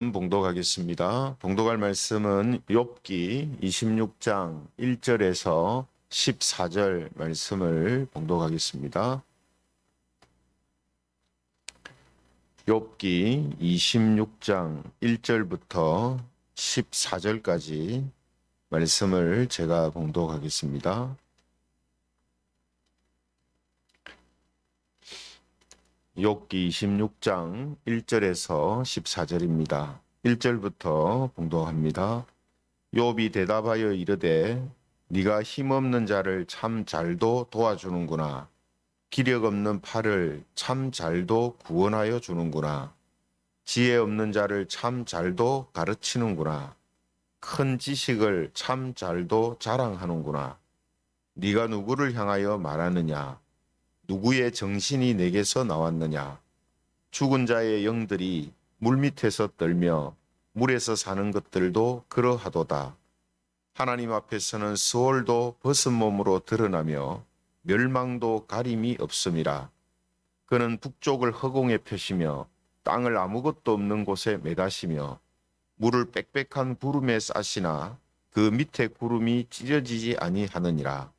봉독하겠습니다. 봉독할 말씀은 욥기 26장 1절에서 14절 말씀을 봉독하겠습니다. 욥기 26장 1절부터 14절까지 말씀을 제가 봉독하겠습니다. 욥기 26장 1절에서 14절입니다. 1절부터 봉독합니다. 욥이 대답하여 이르되 네가 힘없는 자를 참 잘도 도와주는구나. 기력 없는 팔을 참 잘도 구원하여 주는구나. 지혜 없는 자를 참 잘도 가르치는구나. 큰 지식을 참 잘도 자랑하는구나. 네가 누구를 향하여 말하느냐? 누구의 정신이 내게서 나왔느냐? 죽은 자의 영들이 물밑에서 떨며 물에서 사는 것들도 그러하도다. 하나님 앞에서는 수월도 벗은 몸으로 드러나며 멸망도 가림이 없음이라. 그는 북쪽을 허공에 펴시며 땅을 아무것도 없는 곳에 매다시며 물을 빽빽한 구름에 싸시나 그 밑에 구름이 찢어지지 아니하느니라.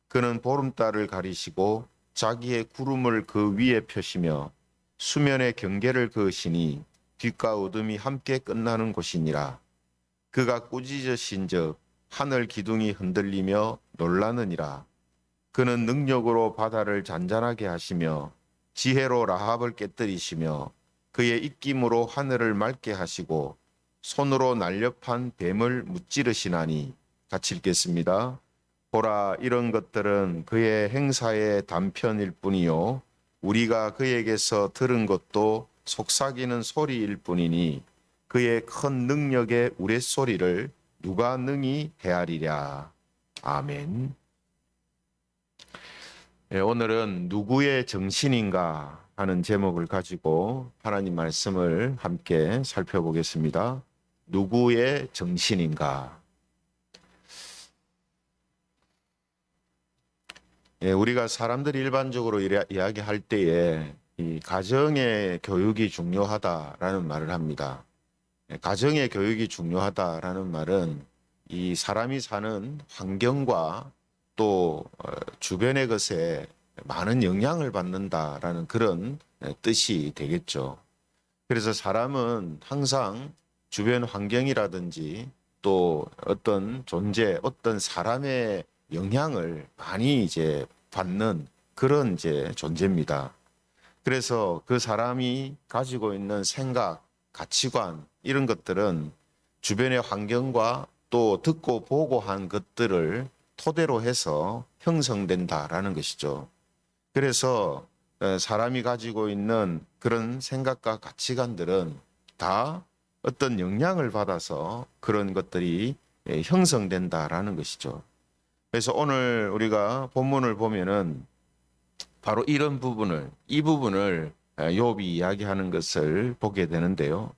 그는 보름달을 가리시고 자기의 구름을 그 위에 펴시며 수면의 경계를 그으시니 빛과 어둠이 함께 끝나는 곳이니라. 그가 꾸짖으신즉 하늘 기둥이 흔들리며 놀라느니라. 그는 능력으로 바다를 잔잔하게 하시며 지혜로 라합을 깨뜨리시며 그의 입김으로 하늘을 맑게 하시고 손으로 날렵한 뱀을 무찌르시나니. 같이 읽겠습니다. 보라, 이런 것들은 그의 행사의 단편일 뿐이요 우리가 그에게서 들은 것도 속삭이는 소리일 뿐이니 그의 큰 능력의 우레소리를 누가 능히 헤아리랴. 아멘. 오늘은 누구의 정신인가 하는 제목을 가지고 하나님 말씀을 함께 살펴보겠습니다. 누구의 정신인가? 우리가 사람들이 일반적으로 이야기할 때에 이 가정의 교육이 중요하다라는 말을 합니다. 가정의 교육이 중요하다라는 말은 이 사람이 사는 환경과 또 주변의 것에 많은 영향을 받는다라는 그런 뜻이 되겠죠. 그래서 사람은 항상 주변 환경이라든지 또 어떤 존재, 어떤 사람의 영향을 많이 받는 그런 존재입니다. 그래서 그 사람이 가지고 있는 생각, 가치관 이런 것들은 주변의 환경과 또 듣고 보고 한 것들을 토대로 해서 형성된다라는 것이죠. 그래서 사람이 가지고 있는 그런 생각과 가치관들은 다 어떤 영향을 받아서 그런 것들이 형성된다라는 것이죠. 그래서 오늘 우리가 본문을 보면은 바로 이런 부분을, 이 부분을 욥이 이야기하는 것을 보게 되는데요.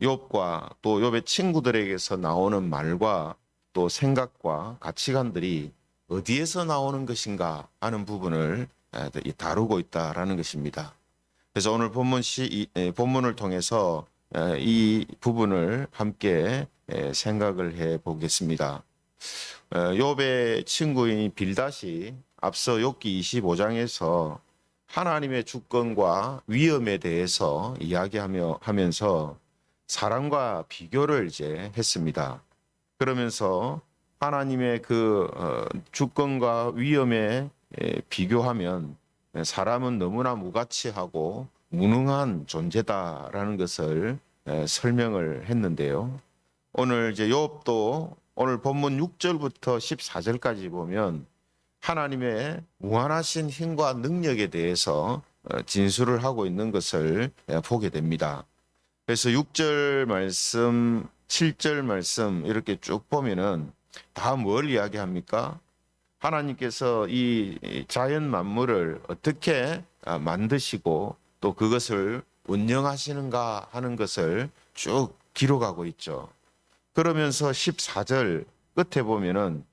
욥과 또 욥의 친구들에게서 나오는 말과 또 생각과 가치관들이 어디에서 나오는 것인가 하는 부분을 다루고 있다라는 것입니다. 그래서 오늘 본문을 통해서 이 부분을 함께 생각을 해 보겠습니다. 욥의 친구인 빌닷이 앞서 욥기 25장에서 하나님의 주권과 위엄에 대해서 이야기하면서 사람과 비교를 했습니다. 그러면서 하나님의 그 주권과 위엄에 비교하면 사람은 너무나 무가치하고 무능한 존재다라는 것을 설명을 했는데요. 오늘 욥도 오늘 본문 6절부터 14절까지 보면 하나님의 무한하신 힘과 능력에 대해서 진술을 하고 있는 것을 보게 됩니다. 그래서 6절 말씀, 7절 말씀 이렇게 쭉 보면은 다 뭘 이야기합니까? 하나님께서 이 자연 만물을 어떻게 만드시고 또 그것을 운영하시는가 하는 것을 쭉 기록하고 있죠. 그러면서 14절 끝에 보면은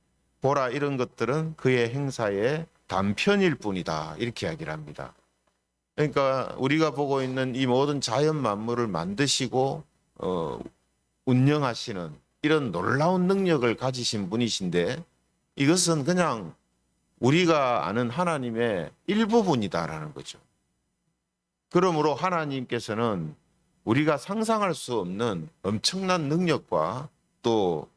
보라, 이런 것들은 그의 행사의 단편일 뿐이다 이렇게 이야기를 합니다. 그러니까 우리가 보고 있는 이 모든 자연 만물을 만드시고 운영하시는 이런 놀라운 능력을 가지신 분이신데 이것은 그냥 우리가 아는 하나님의 일부분이다라는 거죠. 그러므로 하나님께서는 우리가 상상할 수 없는 엄청난 능력과 또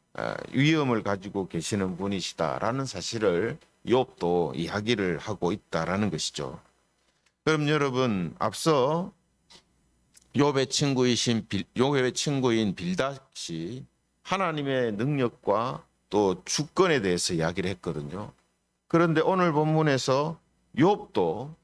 위엄을 가지고 계시는 분이시다라는 사실을 욥도 이야기를 하고 있다라는 것이죠. 그럼 여러분 앞서 욥의 친구인 빌닷이 하나님의 능력과 또 주권에 대해서 이야기를 했거든요. 그런데 오늘 본문에서 욥도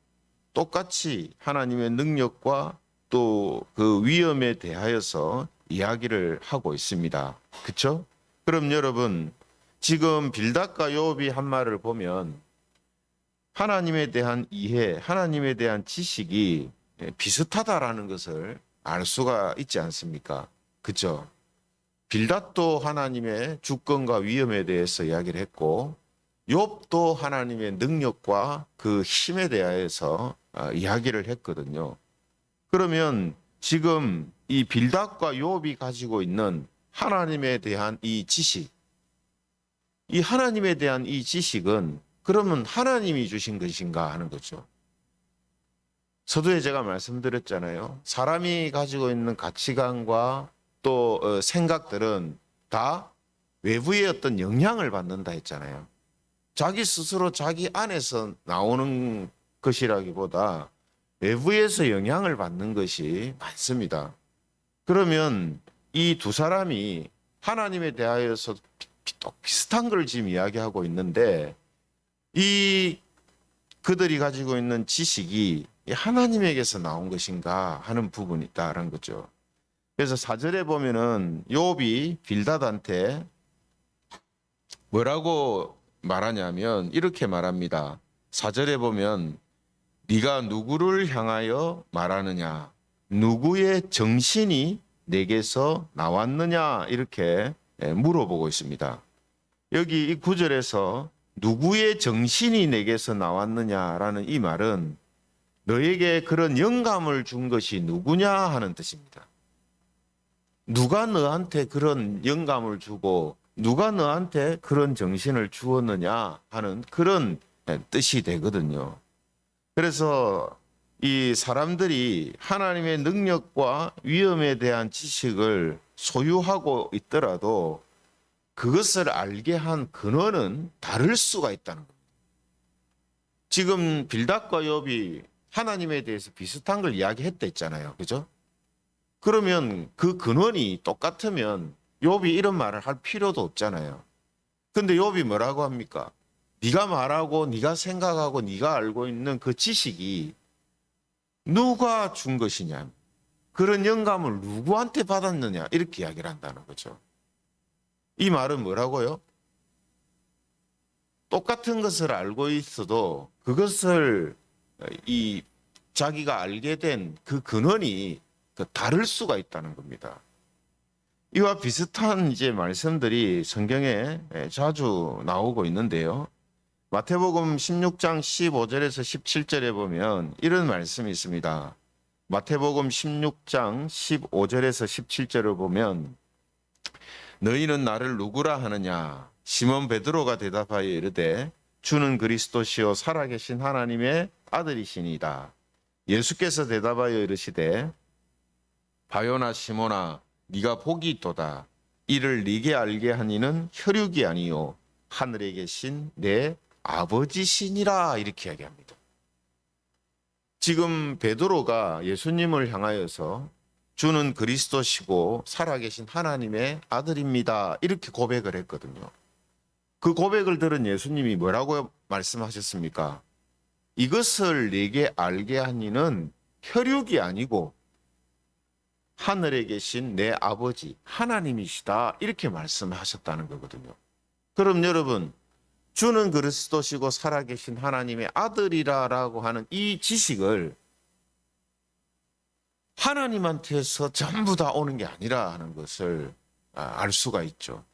똑같이 하나님의 능력과 또 그 위엄에 대하여서 이야기를 하고 있습니다. 그렇죠? 그럼 여러분 지금 빌닷과 욥이 한 말을 보면 하나님에 대한 이해, 하나님에 대한 지식이 비슷하다라는 것을 알 수가 있지 않습니까? 그렇죠? 빌닷도 하나님의 주권과 위엄에 대해서 이야기를 했고 욥도 하나님의 능력과 그 힘에 대하여서 이야기를 했거든요. 그러면 지금 이 빌닷과 욥이 가지고 있는 하나님에 대한 이 지식, 이 하나님에 대한 이 지식은 그러면 하나님이 주신 것인가 하는 거죠. 서두에 제가 말씀드렸잖아요. 사람이 가지고 있는 가치관과 또 생각들은 다 외부의 어떤 영향을 받는다 했잖아요. 자기 스스로 자기 안에서 나오는 것이라기보다 외부에서 영향을 받는 것이 많습니다. 그러면 이 두 사람이 하나님에 대하여서 비슷한 걸 지금 이야기하고 있는데 이 그들이 가지고 있는 지식이 하나님에게서 나온 것인가 하는 부분이 있다는 거죠. 그래서 4절에 보면은 욥이 빌닷한테 뭐라고 말하냐면 이렇게 말합니다. 4절에 보면 네가 누구를 향하여 말하느냐? 누구의 정신이 내게서 나왔느냐? 이렇게 물어보고 있습니다. 여기 이 9절에서 누구의 정신이 내게서 나왔느냐라는 이 말은 너에게 그런 영감을 준 것이 누구냐 하는 뜻입니다. 누가 너한테 그런 영감을 주고 누가 너한테 그런 정신을 주었느냐 하는 그런 뜻이 되거든요. 그래서 이 사람들이 하나님의 능력과 위엄에 대한 지식을 소유하고 있더라도 그것을 알게 한 근원은 다를 수가 있다는 겁니다. 지금 빌닷과 욥이 하나님에 대해서 비슷한 걸 이야기했다 했잖아요. 그죠? 그러면 그 근원이 똑같으면 욥이 이런 말을 할 필요도 없잖아요. 근데 욥이 뭐라고 합니까? 네가 말하고 네가 생각하고 네가 알고 있는 그 지식이 누가 준 것이냐? 그런 영감을 누구한테 받았느냐? 이렇게 이야기를 한다는 거죠. 이 말은 뭐라고요? 똑같은 것을 알고 있어도 그것을 이 자기가 알게 된 그 근원이 다를 수가 있다는 겁니다. 이와 비슷한 이제 말씀들이 성경에 자주 나오고 있는데요. 마태복음 16장 15절에서 17절에 보면 이런 말씀이 있습니다. 마태복음 16장 15절에서 17절을 보면 너희는 나를 누구라 하느냐? 시몬 베드로가 대답하여 이르되 주는 그리스도시요 살아계신 하나님의 아들이시니이다. 예수께서 대답하여 이르시되 바요나 시몬아 네가 복이 있도다. 이를 네게 알게 하니는 혈육이 아니요 하늘에 계신 내 아버지시니라 이렇게 이야기합니다. 지금 베드로가 예수님을 향하여서 주는 그리스도시고 살아계신 하나님의 아들입니다. 이렇게 고백을 했거든요. 그 고백을 들은 예수님이 뭐라고 말씀하셨습니까? 이것을 네게 알게 하니는 혈육이 아니고 하늘에 계신 내 아버지 하나님이시다 이렇게 말씀하셨다는 거거든요. 그럼 여러분 주는 그리스도시고 살아계신 하나님의 아들이라고 하는 이 지식을 하나님한테서 전부 다 오는 게 아니라 하는 것을 알 수가 있죠.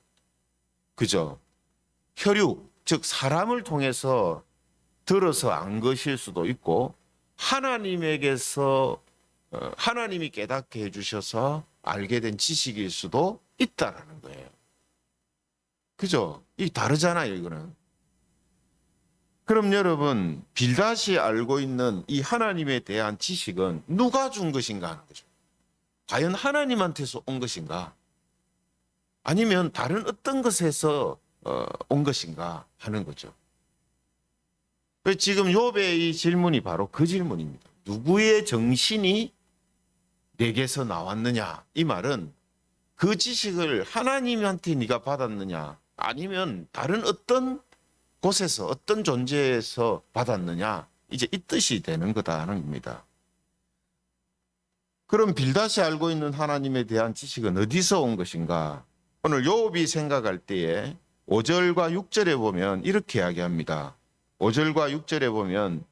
그죠? 혈육, 즉 사람을 통해서 들어서 안 것일 수도 있고 하나님에게서 하나님이 깨닫게 해주셔서 알게 된 지식일 수도 있다라는 거예요. 그죠? 이 다르잖아요, 이거는. 그럼 여러분, 빌닷이 알고 있는 이 하나님에 대한 지식은 누가 준 것인가 하는 거죠. 과연 하나님한테서 온 것인가? 아니면 다른 어떤 것에서 온 것인가 하는 거죠. 지금 욥의 이 질문이 바로 그 질문입니다. 누구의 정신이 내게서 나왔느냐? 이 말은 그 지식을 하나님한테 네가 받았느냐? 아니면 다른 어떤 곳에서 어떤 존재에서 받았느냐? 이제 이 뜻이 되는 거다는 겁니다. 그럼 빌닷이 알고 있는 하나님에 대한 지식은 어디서 온 것인가? 오늘 욥이 생각할 때에 5절과 6절에 보면 이렇게 이야기합니다. 5절과 6절에 보면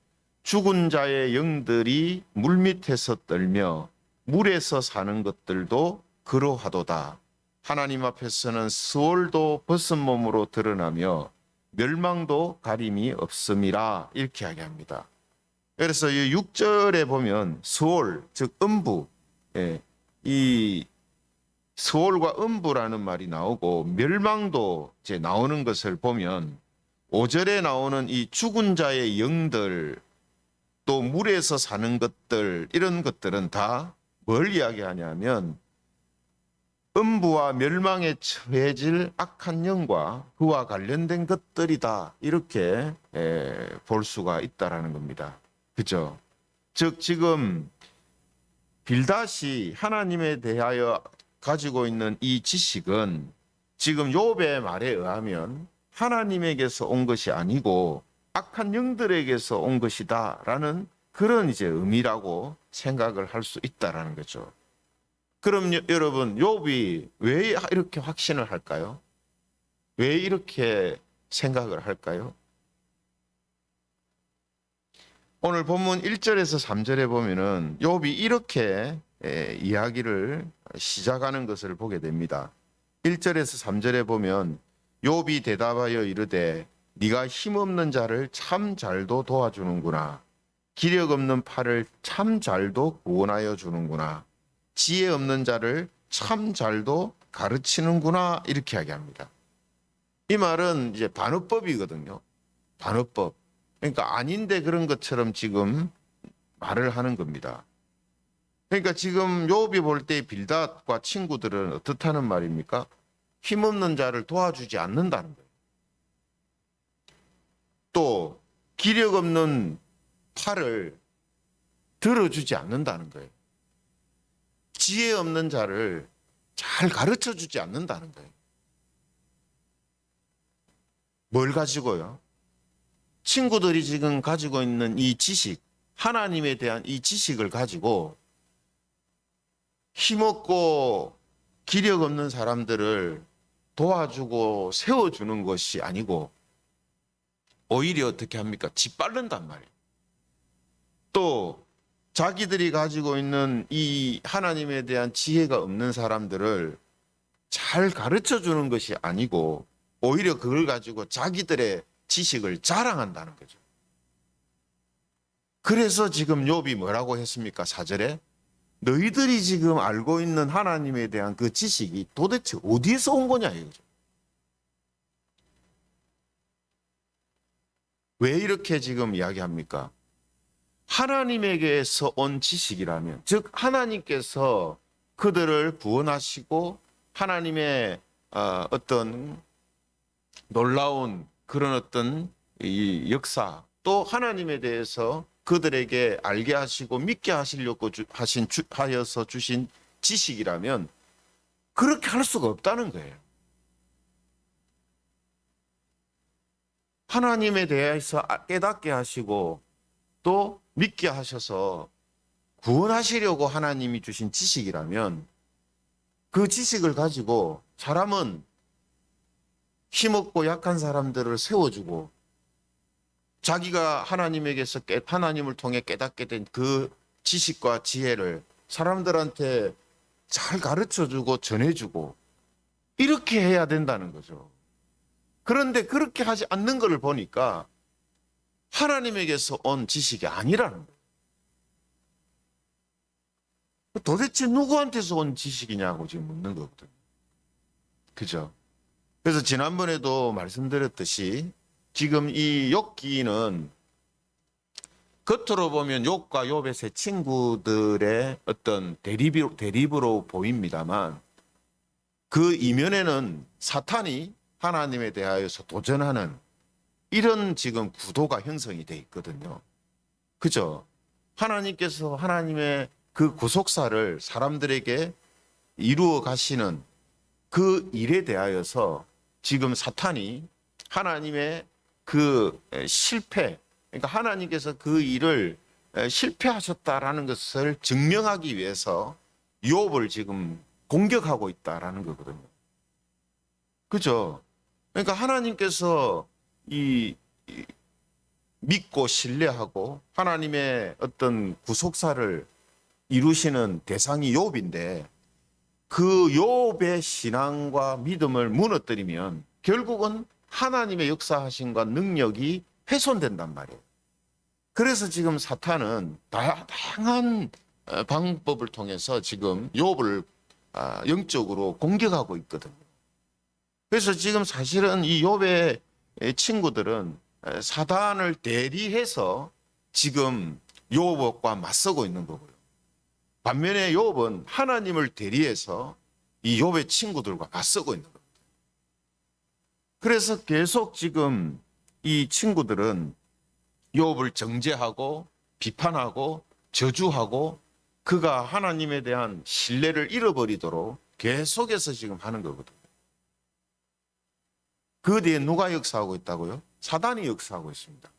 죽은 자의 영들이 물밑에서 떨며 물에서 사는 것들도 그러하도다. 하나님 앞에서는 스올도 벗은 몸으로 드러나며 멸망도 가림이 없음이라 이렇게 이야기합니다. 그래서 이 6절에 보면 스올, 즉 음부, 이 스올과 음부라는 말이 나오고 멸망도 이제 나오는 것을 보면 5절에 나오는 이 죽은 자의 영들 또 물에서 사는 것들 이런 것들은 다 뭘 이야기하냐면 음부와 멸망에 처해질 악한 영과 그와 관련된 것들이다 이렇게 볼 수가 있다라는 겁니다. 그죠? 즉 지금 빌닷이 하나님에 대하여 가지고 있는 이 지식은 지금 욥의 말에 의하면 하나님에게서 온 것이 아니고 악한 영들에게서 온 것이다라는 그런 이제 의미라고 생각을 할 수 있다라는 거죠. 그럼 여러분 욥이 왜 이렇게 확신을 할까요? 왜 이렇게 생각을 할까요? 오늘 본문 1절에서 3절에 보면은 욥이 이렇게 이야기를 시작하는 것을 보게 됩니다. 1절에서 3절에 보면 욥이 대답하여 이르되 네가 힘없는 자를 참 잘도 도와주는구나. 기력 없는 팔을 참 잘도 구원하여 주는구나. 지혜 없는 자를 참 잘도 가르치는구나 이렇게 이야기합니다. 이 말은 이제 반어법이거든요. 반어법. 그러니까 아닌데 그런 것처럼 지금 말을 하는 겁니다. 그러니까 지금 욥이 볼 때 빌닷과 친구들은 어떻다는 말입니까? 힘없는 자를 도와주지 않는다는 거예요. 또 기력 없는 팔을 들어주지 않는다는 거예요. 지혜 없는 자를 잘 가르쳐주지 않는다는 거예요. 뭘 가지고요? 친구들이 지금 가지고 있는 이 지식, 하나님에 대한 이 지식을 가지고 힘없고 기력 없는 사람들을 도와주고 세워주는 것이 아니고 오히려 어떻게 합니까? 짓밟는단 말이에요. 또 자기들이 가지고 있는 이 하나님에 대한 지혜가 없는 사람들을 잘 가르쳐 주는 것이 아니고 오히려 그걸 가지고 자기들의 지식을 자랑한다는 거죠. 그래서 지금 욥이 뭐라고 했습니까? 4절에 너희들이 지금 알고 있는 하나님에 대한 그 지식이 도대체 어디에서 온 거냐 이거죠. 왜 이렇게 지금 이야기합니까? 하나님에게서 온 지식이라면, 즉 하나님께서 그들을 구원하시고 하나님의 어떤 놀라운 그런 어떤 이 역사, 또 하나님에 대해서 그들에게 알게 하시고 믿게 하시려고 하여서 주신 지식이라면 그렇게 할 수가 없다는 거예요. 하나님에 대해서 깨닫게 하시고 또 믿게 하셔서 구원하시려고 하나님이 주신 지식이라면 그 지식을 가지고 사람은 힘없고 약한 사람들을 세워주고 자기가 하나님에게서 하나님을 통해 깨닫게 된 그 지식과 지혜를 사람들한테 잘 가르쳐주고 전해주고 이렇게 해야 된다는 거죠. 그런데 그렇게 하지 않는 것을 보니까 하나님에게서 온 지식이 아니라는 거예요. 도대체 누구한테서 온 지식이냐고 지금 묻는 거거든요. 그죠? 그래서 지난번에도 말씀드렸듯이 지금 이 욥기는 겉으로 보면 욥과 욥의 세 친구들의 어떤 대립으로 보입니다만 그 이면에는 사탄이 하나님에 대하여서 도전하는 이런 지금 구도가 형성이 돼 있거든요. 그죠? 하나님께서 하나님의 그 구속사를 사람들에게 이루어 가시는 그 일에 대하여서 지금 사탄이 하나님의 그 실패, 그러니까 하나님께서 그 일을 실패하셨다라는 것을 증명하기 위해서 욥을 지금 공격하고 있다라는 거거든요. 그죠? 그러니까 하나님께서 이 믿고 신뢰하고 하나님의 어떤 구속사를 이루시는 대상이 욥인데 그 욥의 신앙과 믿음을 무너뜨리면 결국은 하나님의 역사하심과 능력이 훼손된단 말이에요. 그래서 지금 사탄은 다양한 방법을 통해서 지금 욥을 영적으로 공격하고 있거든요. 그래서 지금 사실은 이 욥의 친구들은 사단을 대리해서 지금 욥과 맞서고 있는 거고요. 반면에 욥은 하나님을 대리해서 이 욥의 친구들과 맞서고 있는 겁니다. 그래서 계속 지금 이 친구들은 욥을 정죄하고 비판하고 저주하고 그가 하나님에 대한 신뢰를 잃어버리도록 계속해서 지금 하는 거거든요. 그 뒤에 누가 역사하고 있다고요? 사단이 역사하고 있습니다.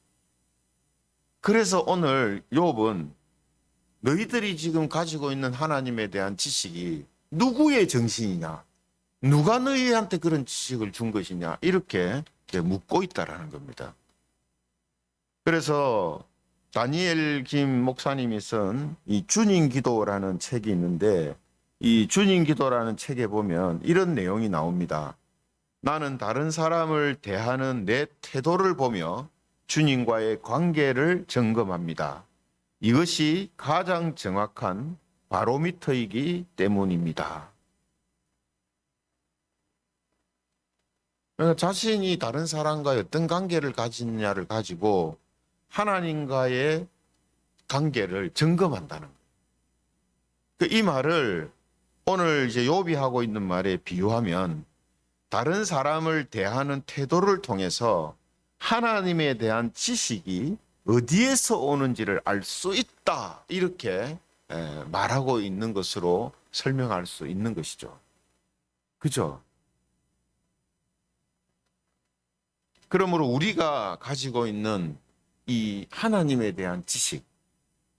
그래서 오늘 욥은 너희들이 지금 가지고 있는 하나님에 대한 지식이 누구의 정신이냐? 누가 너희한테 그런 지식을 준 것이냐? 이렇게 묻고 있다라는 겁니다. 그래서 다니엘 김 목사님이 쓴 이 주님 기도라는 책이 있는데 이 주님 기도라는 책에 보면 이런 내용이 나옵니다. 나는 다른 사람을 대하는 내 태도를 보며 주님과의 관계를 점검합니다. 이것이 가장 정확한 바로미터이기 때문입니다. 자신이 다른 사람과 어떤 관계를 가지느냐를 가지고 하나님과의 관계를 점검한다는 거예요. 이 말을 오늘 이제 욥이 하고 있는 말에 비유하면 다른 사람을 대하는 태도를 통해서 하나님에 대한 지식이 어디에서 오는지를 알 수 있다. 이렇게 말하고 있는 것으로 설명할 수 있는 것이죠. 그죠? 그러므로 우리가 가지고 있는 이 하나님에 대한 지식,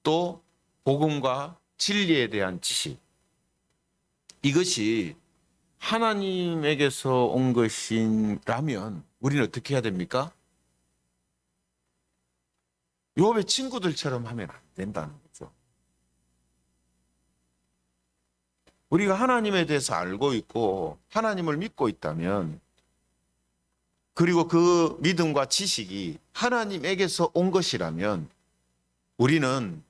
또 복음과 진리에 대한 지식, 이것이 하나님에게서 온 것이라면 우리는 어떻게 해야 됩니까? 욥의 친구들처럼 하면 안 된다는 거죠. 우리가 하나님에 대해서 알고 있고 하나님을 믿고 있다면, 그리고 그 믿음과 지식이 하나님에게서 온 것이라면 우리는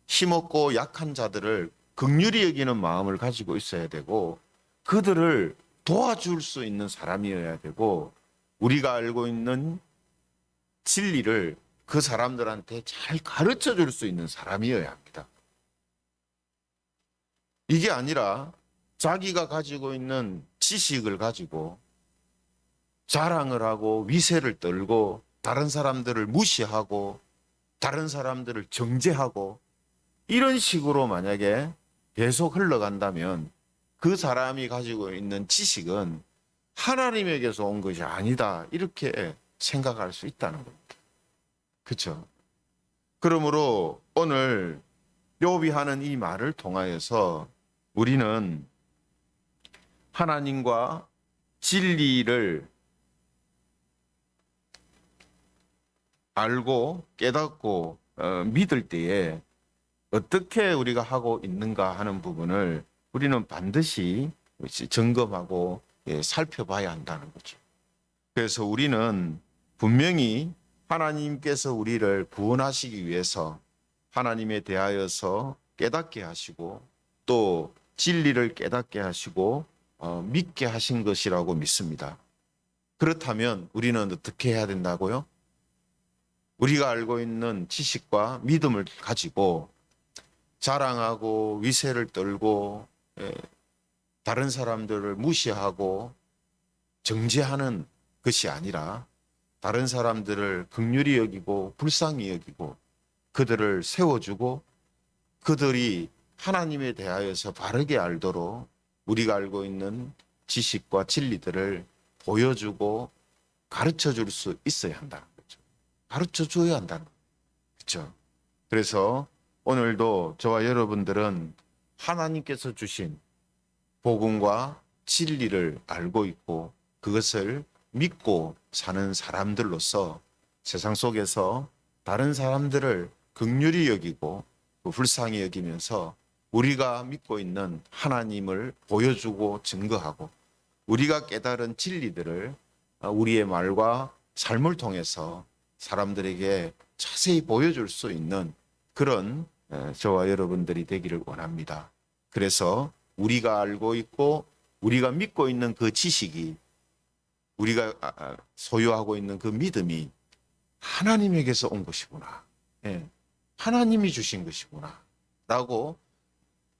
힘없고 약한 자들을 긍휼히 여기는 마음을 가지고 있어야 되고 그들을 도와줄 수 있는 사람이어야 되고 우리가 알고 있는 진리를 그 사람들한테 잘 가르쳐 줄 수 있는 사람이어야 합니다. 이게 아니라 자기가 가지고 있는 지식을 가지고 자랑을 하고 위세를 떨고 다른 사람들을 무시하고 다른 사람들을 정죄하고 이런 식으로 만약에 계속 흘러간다면 그 사람이 가지고 있는 지식은 하나님에게서 온 것이 아니다, 이렇게 생각할 수 있다는 겁니다. 그렇죠? 그러므로 오늘 욥이 하는 이 말을 통하여서 우리는 하나님과 진리를 알고 깨닫고 믿을 때에 어떻게 우리가 하고 있는가 하는 부분을 우리는 반드시 점검하고 살펴봐야 한다는 거죠. 그래서 우리는 분명히 하나님께서 우리를 구원하시기 위해서 하나님에 대하여서 깨닫게 하시고 또 진리를 깨닫게 하시고 믿게 하신 것이라고 믿습니다. 그렇다면 우리는 어떻게 해야 된다고요? 우리가 알고 있는 지식과 믿음을 가지고 자랑하고 위세를 떨고 다른 사람들을 무시하고 정죄하는 것이 아니라 다른 사람들을 긍휼히 여기고 불쌍히 여기고 그들을 세워주고 그들이 하나님에 대하여서 바르게 알도록 우리가 알고 있는 지식과 진리들을 보여주고 가르쳐 줄 수 있어야 한다는 거죠. 가르쳐 줘야 한다는 거죠. 그렇죠? 그래서 오늘도 저와 여러분들은 하나님께서 주신 복음과 진리를 알고 있고 그것을 믿고 사는 사람들로서 세상 속에서 다른 사람들을 긍휼히 여기고 불쌍히 여기면서 우리가 믿고 있는 하나님을 보여주고 증거하고 우리가 깨달은 진리들을 우리의 말과 삶을 통해서 사람들에게 자세히 보여줄 수 있는 그런 저와 여러분들이 되기를 원합니다. 그래서 우리가 알고 있고 우리가 믿고 있는 그 지식이 우리가 소유하고 있는 그 믿음이 하나님에게서 온 것이구나. 하나님이 주신 것이구나. 라고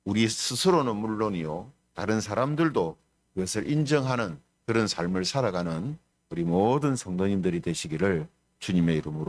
우리 스스로는 물론이요. 다른 사람들도 그것을 인정하는 그런 삶을 살아가는 우리 모든 성도님들이 되시기를 주님의 이름으로